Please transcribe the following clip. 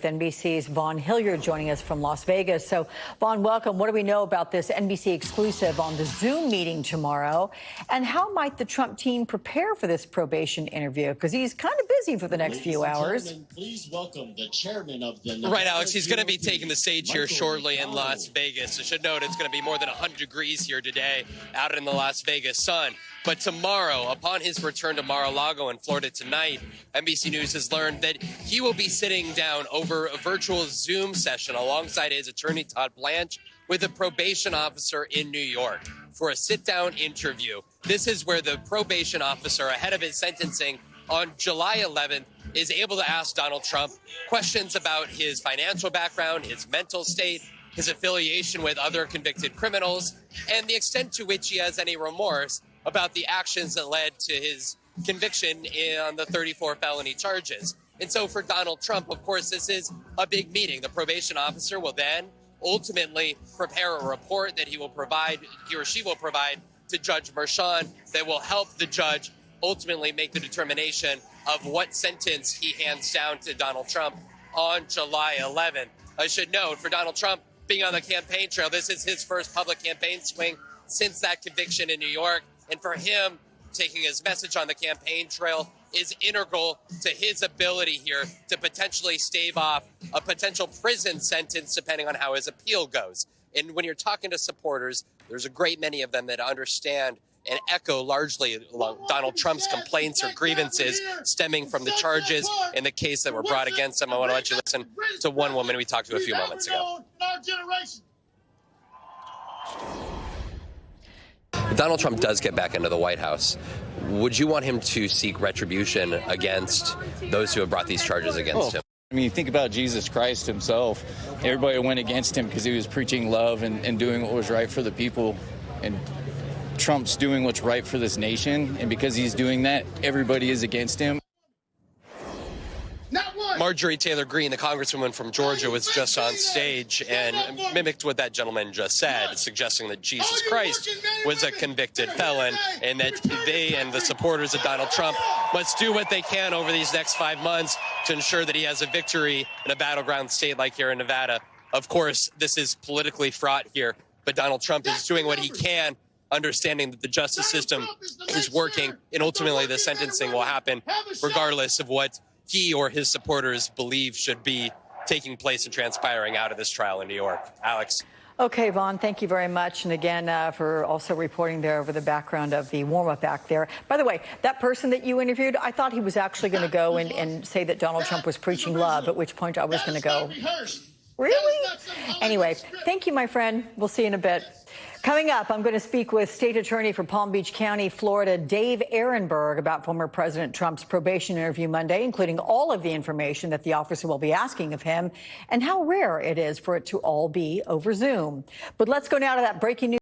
NBC's Vaughn Hilliard joining us from Las Vegas. So, Vaughn, welcome. What do we know about this NBC exclusive on the Zoom meeting tomorrow? And how might the Trump team prepare for this probation interview? Because he's kind of busy for the next few hours. Please welcome the chairman of the... Right, Alex. He's going to be taking the stage here shortly in Las Vegas. I should note it's going to be more than 100 degrees here today out in the Las Vegas sun. But tomorrow, upon his return to Mar-a-Lago in Florida tonight, NBC News has learned that he will be sitting down over a virtual Zoom session alongside his attorney, Todd Blanche, with a probation officer in New York for a sit-down interview. This is where the probation officer, ahead of his sentencing on July 11th, is able to ask Donald Trump questions about his financial background, his mental state, his affiliation with other convicted criminals, and the extent to which he has any remorse about the actions that led to his conviction on the 34 felony charges. And so for Donald Trump, of course, this is a big meeting. The probation officer will then ultimately prepare a report that he or she will provide to Judge Merchan that will help the judge ultimately make the determination of what sentence he hands down to Donald Trump on July 11th. I should note, for Donald Trump being on the campaign trail, this is his first public campaign swing since that conviction in New York. And for him, taking his message on the campaign trail is integral to his ability here to potentially stave off a potential prison sentence, depending on how his appeal goes. And when you're talking to supporters, there's a great many of them that understand and echo largely Donald Trump's complaints or grievances stemming from the charges in the case that were brought against him. I want to let you listen to one woman we talked to a few moments ago. If Donald Trump does get back into the White House, would you want him to seek retribution against those who have brought these charges against him? I mean, think about Jesus Christ himself. Everybody went against him because he was preaching love and doing what was right for the people. And Trump's doing what's right for this nation. And because he's doing that, everybody is against him. Marjorie Taylor Greene, the congresswoman from Georgia, was just on stage and mimicked what that gentleman just said, suggesting that Jesus Christ was a convicted felon and that they and the supporters of Donald Trump must do what they can over these next 5 months to ensure that he has a victory in a battleground state like here in Nevada. Of course, this is politically fraught here, but Donald Trump is doing what he can, understanding that the justice system is working, and ultimately the sentencing will happen regardless of what he or his supporters believe should be taking place and transpiring out of this trial in New York. Alex. Okay, Vaughn, thank you very much. And again, for also reporting there over the background of the warm-up act there. By the way, that person that you interviewed, I thought he was actually going to go and say that Donald Trump was preaching love, at which point I was going to go, really? Anyway, thank you, my friend. We'll see you in a bit. Coming up, I'm going to speak with State Attorney for Palm Beach County, Florida, Dave Ehrenberg, about former President Trump's probation interview Monday, including all of the information that the officer will be asking of him and how rare it is for it to all be over Zoom. But let's go now to that breaking news.